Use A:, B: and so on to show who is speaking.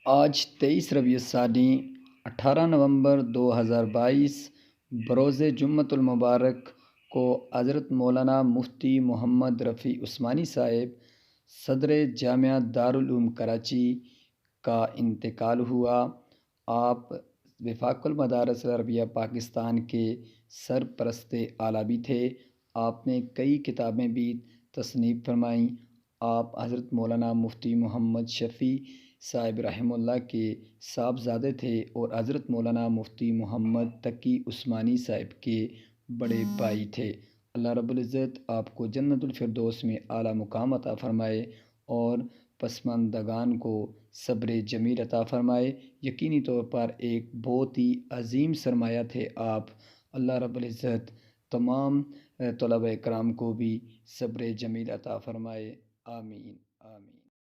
A: آج 23 ربیع الثانی 18 نومبر 2022 بروز جمعۃ المبارک کو حضرت مولانا مفتی محمد رفیع عثمانی صاحب صدر جامعہ دارالعلوم کراچی کا انتقال ہوا۔ آپ وفاق المدارس العربیہ پاکستان کے سرپرست اعلیٰ بھی تھے۔ آپ نے کئی کتابیں بھی تصنیف فرمائیں۔ آپ حضرت مولانا مفتی محمد شفیع صاحب رحمہ اللہ کے صاحبزادے تھے اور حضرت مولانا مفتی محمد تقی عثمانی صاحب کے بڑے بھائی تھے۔ اللہ رب العزت آپ کو جنت الفردوس میں اعلیٰ مقام عطا فرمائے اور پسماندگان کو صبر جمیل عطا فرمائے۔ یقینی طور پر ایک بہت ہی عظیم سرمایہ تھے آپ۔ اللہ رب العزت تمام طلباء کرام کو بھی صبر جمیل عطا فرمائے۔ آمین آمین۔